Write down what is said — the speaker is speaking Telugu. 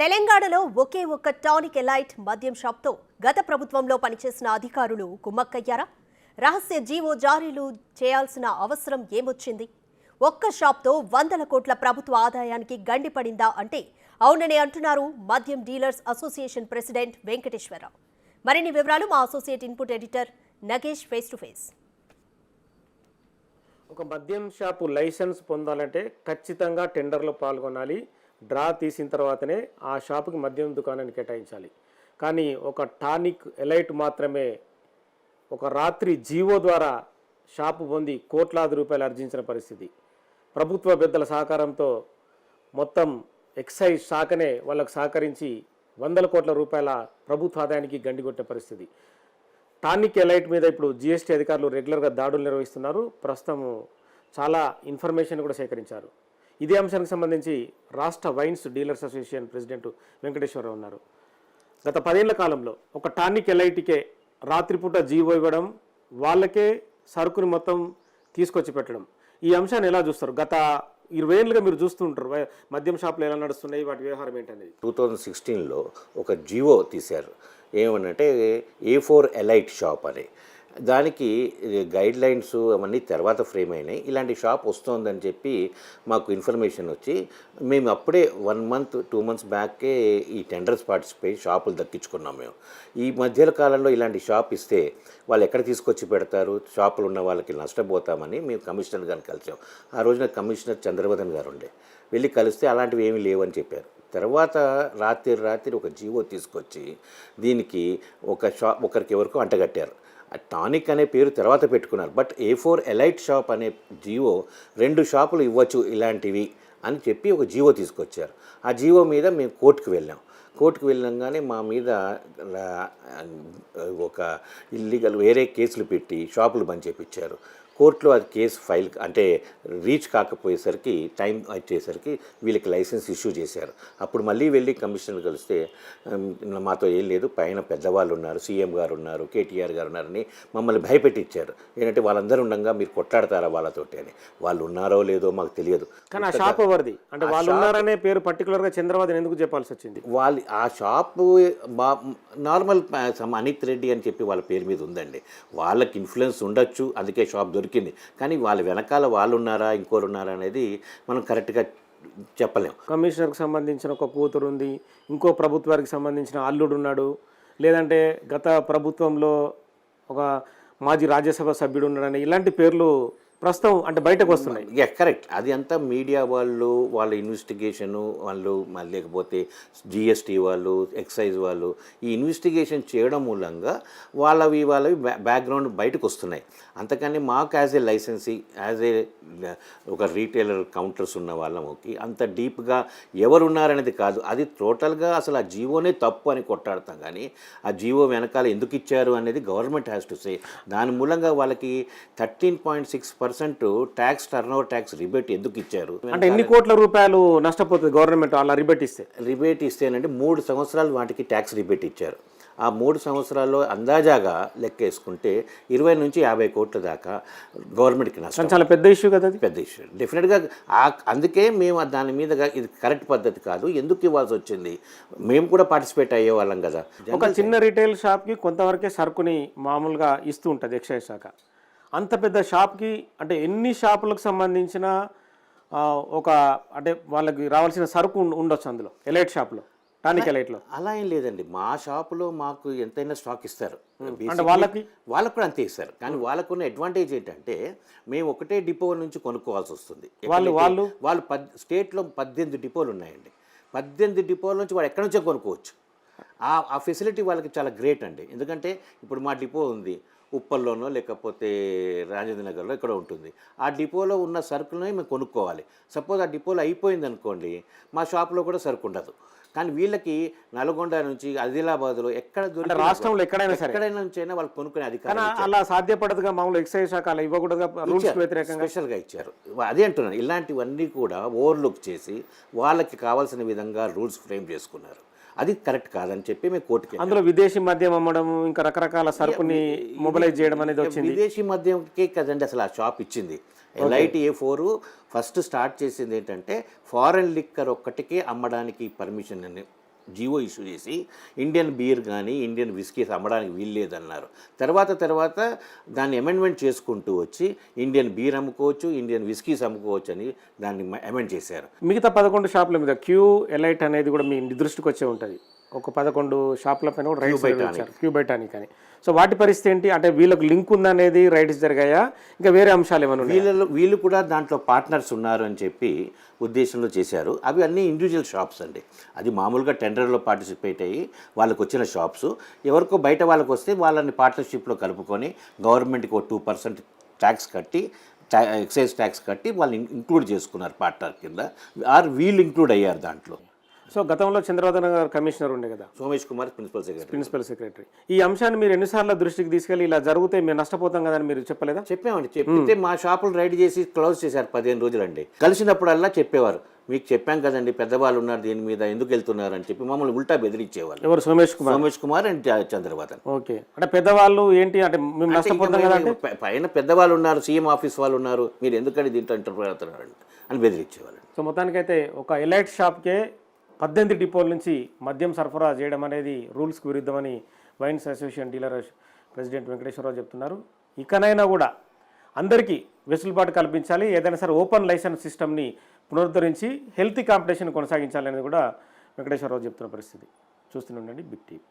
తెలంగాణలో ఒకే ఒక్క టానిక్ ఎలైట్ మద్యం షాప్తో గత ప్రభుత్వంలో పనిచేసిన అధికారులు కుమ్మక్కయ్యారా? రహస్య జీవో జారీలు చేయాల్సిన అవసరం ఏమొచ్చింది? ఒక్క షాప్తో వందల కోట్ల ప్రభుత్వ ఆదాయానికి గండిపడిందా అంటే అవునని అంటున్నారు మద్యం డీలర్స్ అసోసియేషన్ ప్రెసిడెంట్ వెంకటేశ్వరరావు. మరిన్ని వివరాలు మా associate input editor Nagesh face to face. ఒక మద్యం షాపు లైసెన్స్ పొందాలంటే ఖచ్చితంగా టెండర్లో పాల్గొనాలి. డ్రా తీసిన తర్వాతనే ఆ షాపుకి మద్యం దుకాణాన్ని కేటాయించాలి. కానీ ఒక టానిక్ ఎలైట్ మాత్రమే ఒక రాత్రి జీవో ద్వారా షాపు పొంది కోట్లాది రూపాయలు ఆర్జించిన పరిస్థితి. ప్రభుత్వ పెద్దల సహకారంతో మొత్తం ఎక్సైజ్ శాఖనే వాళ్ళకు సహకరించి వందల కోట్ల రూపాయల ప్రభుత్వ ఆదాయానికి గండికొట్టే పరిస్థితి. టానిక్ ఎలైట్ మీద ఇప్పుడు జిఎస్టీ అధికారులు రెగ్యులర్గా దాడులు నిర్వహిస్తున్నారు. ప్రస్తుతం చాలా ఇన్ఫర్మేషన్ కూడా సేకరించారు. ఇదే అంశానికి సంబంధించి రాష్ట్ర wines dealers association president Venkateswararao ఉన్నారు. గత 10 ఏళ్ల కాలంలో ఒక టానిక్ ఎలైట్కే రాత్రిపూట జీవో ఇవ్వడం, వాళ్ళకే సరుకుని మొత్తం తీసుకొచ్చి పెట్టడం, ఈ అంశాన్ని ఎలా చూస్తారు? గత 20 ఏళ్ళుగా మీరు చూస్తుంటారు మద్యం షాపులు ఎలా నడుస్తున్నాయి, వాటి వ్యవహారం ఏంటనేది. 2016లో ఒక జీవో తీశారు. ఏమనంటే A4 ఎలైట్ షాప్ అని. దానికి గైడ్ లైన్స్ అవన్నీ తర్వాత ఫ్రేమ్ అయినాయి. ఇలాంటి షాప్ వస్తుందని చెప్పి మాకు ఇన్ఫర్మేషన్ వచ్చి మేము అప్పుడే 1 మంత్ 2 మంత్స్ బ్యాక్కే ఈ టెండర్స్ పార్టిసిపేట్ షాపులు దక్కించుకున్నాం. మేము ఈ మధ్య కాలంలో ఇలాంటి షాప్ ఇస్తే వాళ్ళు ఎక్కడ తీసుకొచ్చి పెడతారు, షాపులు ఉన్న వాళ్ళకి నష్టపోతామని మేము కమిషనర్ గారిని కలిసాం. ఆ రోజున కమిషనర్ చంద్రవదన్ గారు ఉండే. వెళ్ళి కలిస్తే అలాంటివి ఏమీ లేవని చెప్పారు. తర్వాత రాత్రి ఒక జీవో తీసుకొచ్చి దీనికి ఒకరికి ఎవరికో అంటగట్టారు. టానిక్ అనే పేరు తర్వాత పెట్టుకున్నారు. బట్ A4 ఎలైట్ షాప్ అనే జీవో 2 షాపులు ఇవ్వచ్చు ఇలాంటివి అని చెప్పి ఒక జీవో తీసుకొచ్చారు. ఆ జీవో మీద మేము కోర్టుకు వెళ్ళంగానే మా మీద ఒక ఇల్లీగల్ వేరే కేసులు పెట్టి షాపులు బంద్ చేయించారు. కోర్టులో అది కేసు ఫైల్ అంటే రీచ్ కాకపోయేసరికి టైం వచ్చేసరికి వీళ్ళకి లైసెన్స్ ఇష్యూ చేశారు. అప్పుడు మళ్ళీ వెళ్ళి కమిషనర్ కలిస్తే మాతో ఏం లేదు, పైన పెద్దవాళ్ళు ఉన్నారు, సీఎం గారు ఉన్నారు, కేటీఆర్ గారు ఉన్నారని మమ్మల్ని భయపెట్టించారు. ఏంటంటే వాళ్ళందరూ ఉండగా మీరు కొట్లాడతారా వాళ్ళతోటి అని. వాళ్ళు ఉన్నారో లేదో మాకు తెలియదు. కానీ ఆ షాప్ ఎవరిది అంటే వాళ్ళు ఉన్నారనే పేరు పర్టికులర్గా చంద్రబాబు ఎందుకు చెప్పాల్సి వచ్చింది? వాళ్ళు ఆ షాపు నార్మల్ అనిత్ రెడ్డి అని చెప్పి వాళ్ళ పేరు మీద ఉందండి. వాళ్ళకి ఇన్ఫ్లుయెన్స్ ఉండొచ్చు, అందుకే షాప్ దొరికింది. కానీ వాళ్ళ వెనకాల వాళ్ళు ఉన్నారా ఇంకోరు ఉన్నారా అనేది మనం కరెక్ట్గా చెప్పలేం. కమిషనర్కి సంబంధించిన ఒక కూతురు ఉంది, ఇంకో ప్రభుత్వానికి సంబంధించిన అల్లుడు ఉన్నాడు, లేదంటే గత ప్రభుత్వంలో ఒక మాజీ రాజ్యసభ సభ్యుడు ఉన్నాడని ఇలాంటి పేర్లు ప్రస్తుతం అంటే బయటకు వస్తున్నాయి. కరెక్ట్. అది అంతా మీడియా వాళ్ళు, వాళ్ళ ఇన్వెస్టిగేషను వాళ్ళు, లేకపోతే జిఎస్టీ వాళ్ళు, ఎక్సైజ్ వాళ్ళు ఈ ఇన్వెస్టిగేషన్ చేయడం మూలంగా వాళ్ళవి బ్యాక్గ్రౌండ్ బయటకు వస్తున్నాయి. అంతకని మాకు as a licensee, as a ఒక రీటైలర్ కౌంటర్స్ ఉన్న వాళ్ళకి అంత డీప్గా ఎవరున్నారనేది కాదు. అది టోటల్గా అసలు ఆ జీవోనే తప్పు అని కొట్టాడతాం. కానీ ఆ జీవో వెనకాల ఎందుకు ఇచ్చారు అనేది గవర్నమెంట్ హ్యాస్ టు సే. దాని మూలంగా వాళ్ళకి 13.6% ట్యాక్స్ టర్నోవర్ ట్యాక్స్ రిబేట్ ఎందుకు ఇచ్చారు అంటే ఎన్ని కోట్ల రూపాయలు నష్టపోతుంది గవర్నమెంట్ అలా రిబేట్ ఇస్తేనంటే 3 సంవత్సరాలు వాటికి ట్యాక్స్ రిబేట్ ఇచ్చారు. ఆ 3 సంవత్సరాల్లో అందాజాగా లెక్కేసుకుంటే 20 నుంచి 50 కోట్ల దాకా గవర్నమెంట్కి నష్టం. చాలా పెద్ద ఇష్యూ కదా, అది పెద్ద ఇష్యూ డెఫినెట్గా. అందుకే మేము దాని మీద ఇది కరెక్ట్ పద్ధతి కాదు, ఎందుకు ఇవ్వాల్సి వచ్చింది, మేము కూడా పార్టిసిపేట్ అయ్యేవాళ్ళం కదా. ఒక చిన్న రీటైల్ షాప్కి కొంతవరకే సరుకుని మామూలుగా ఇస్తూ ఉంటుంది ఎక్సైజ్ శాఖ. అంత పెద్ద షాప్కి అంటే ఎన్ని షాపులకు సంబంధించిన ఒక అంటే వాళ్ళకి రావాల్సిన సరుకు ఉండొచ్చు అందులో ఎలైట్ షాప్లో, టానిక్ ఎలైట్లో. అలా ఏం లేదండి. మా షాపులో మాకు ఎంతైనా స్టాక్ ఇస్తారు, అంటే వాళ్ళకి కూడా అంతే ఇస్తారు. కానీ వాళ్ళకున్న అడ్వాంటేజ్ ఏంటంటే మేము ఒకటే డిపో నుంచి కొనుక్కోవాల్సి వస్తుంది. వాళ్ళు స్టేట్లో 18 డిపోలు ఉన్నాయండి. 18 డిపోల నుంచి వాళ్ళు ఎక్కడి నుంచో కొనుక్కోవచ్చు. ఆ ఫెసిలిటీ వాళ్ళకి చాలా గ్రేట్ అండి. ఎందుకంటే ఇప్పుడు మా డిపో ఉంది ఉప్పల్లోనో లేకపోతే రాజేంద్ర నగర్లో ఎక్కడో ఉంటుంది. ఆ డిపోలో ఉన్న సరుకులని మేము కొనుక్కోవాలి. సపోజ్ ఆ డిపోలో అయిపోయింది అనుకోండి, మా షాప్లో కూడా సరుకు ఉండదు. కానీ వీళ్ళకి నల్గొండ నుంచి ఆదిలాబాద్లో ఎక్కడ రాష్ట్రంలో ఎక్కడైనా నుంచి అయినా వాళ్ళు కొనుక్కునే అధికారం అలా సాధ్యపడదుగా. మామూలు ఎక్సైజ్ శాఖ అలా ఇవ్వకూడదుగా, రూల్స్కి వ్యతిరేకంగా స్పెషల్గా ఇచ్చారు. అదే అంటున్నాను, ఇలాంటివన్నీ కూడా ఓవర్లుక్ చేసి వాళ్ళకి కావాల్సిన విధంగా రూల్స్ ఫ్రేమ్ చేసుకున్నారు. అది కరెక్ట్ కాదని చెప్పి మేము కోర్టుకి. అందులో విదేశీ మద్యం అమ్మడం, ఇంకా రకరకాల సరుకుని మొబిలైజ్ చేయడం అనేది వచ్చింది. విదేశీ మద్యంకే కదండి అసలు ఆ షాప్ ఇచ్చింది. ఎలైట్ A4 ఫస్ట్ స్టార్ట్ చేసింది ఏంటంటే ఫారెన్ లిక్కర్ ఒక్కటికే అమ్మడానికి పర్మిషన్ అని జీవో ఇష్యూ చేసి ఇండియన్ బీర్ కానీ ఇండియన్ విస్కీస్ అమ్మడానికి వీల్లేదన్నారు. తర్వాత దాన్ని అమెండ్మెంట్ చేసుకుంటూ వచ్చి ఇండియన్ బీర్ అమ్ముకోవచ్చు, ఇండియన్ విస్కీస్ అమ్ముకోవచ్చు అని దాన్ని అమెండ్ చేశారు. మిగతా 11 షాపుల మీద క్యూ ఎలైట్ అనేది కూడా మీ దృష్టికి వచ్చే ఉంటుంది. ఒక 11 షాపుల పైన కూడా రైట్స్ ఇచ్చారు, క్యూ బై టానిక్ అని. సో వాటి పరిస్థితి ఏంటి? అంటే వీళ్ళకి లింక్ ఉందనేది రైట్స్ జరిగాయా, ఇంకా వేరే అంశాలు ఏమైనా ఉన్నాయా? వీళ్ళు కూడా దాంట్లో పార్ట్నర్స్ ఉన్నారు అని చెప్పి ఉద్దేశంలో చేశారు. అవి అన్నీ ఇండివిజువల్ షాప్స్ అండి. అది మామూలుగా టెండర్లో పార్టిసిపేట్ అయ్యి వాళ్ళకు వచ్చిన షాప్స్. ఎవరికో బయట వాళ్ళకు వస్తే వాళ్ళని పార్ట్నర్షిప్లో కలుపుకొని గవర్నమెంట్కి ఒక 2% ట్యాక్స్ కట్టి, ఎక్సైజ్ ట్యాక్స్ కట్టి వాళ్ళని ఇంక్లూడ్ చేసుకున్నారు పార్ట్నర్ కింద. వీళ్ళు ఇంక్లూడ్ అయ్యారు దాంట్లో. సో గతంలో చంద్రబాబు గారు కమిషనర్ ఉండే కదా, సోమేష్ కుమార్ ప్రిన్సిపల్ సెక్రటరీ. ఈ అంశాన్ని మీరు ఎన్నిసార్లు దృష్టికి తీసుకెళ్ళి ఇలా జరిగితే మేము నష్టపోతాం కదా అని మీరు చెప్పలేదా? చెప్పామండి. చెప్తే మా షాపులు రైడ్ చేసి క్లోజ్ చేశారు 15 రోజులండి. కలిసినప్పుడల్లా చెప్పేవారు, మీకు చెప్పాం కదండి పెద్దవాళ్ళు ఉన్నారు దీని మీద, ఎందుకు వెళ్తున్నారు అని చెప్పి మమ్మల్ని ఉల్టా బెదిరించేవాళ్ళు. ఎవరు? సోమేష్ కుమార్ అండ్ చంద్రబాబు. ఓకే, అంటే పెద్దవాళ్ళు ఏంటి అంటే మేము నష్టపోతాం కదా అంటే పైన పెద్దవాళ్ళు ఉన్నారు, సీఎం ఆఫీస్ వాళ్ళు ఉన్నారు, మీరు ఎందుకని దీంట్లో ఇంటర్ఫీర్ అవుతున్నారు అని బెదిరించేవాళ్ళు. సో మొత్తానికైతే ఒక ఎలైట్ షాప్కే 18 డిపోల నుంచి మద్యం సరఫరా చేయడం అనేది రూల్స్కి విరుద్ధమని wines association dealer president Venkateswararao చెప్తున్నారు. ఇకనైనా కూడా అందరికీ వెసులుబాటు కల్పించాలి, ఏదైనా సరే ఓపెన్ లైసెన్స్ సిస్టమ్ని పునరుద్ధరించి హెల్తీ కాంపిటీషన్ కొనసాగించాలి అనేది కూడా వెంకటేశ్వరరావు చెప్తున్న పరిస్థితి. చూస్తూనే ఉండండి బిగ్ టీవీ.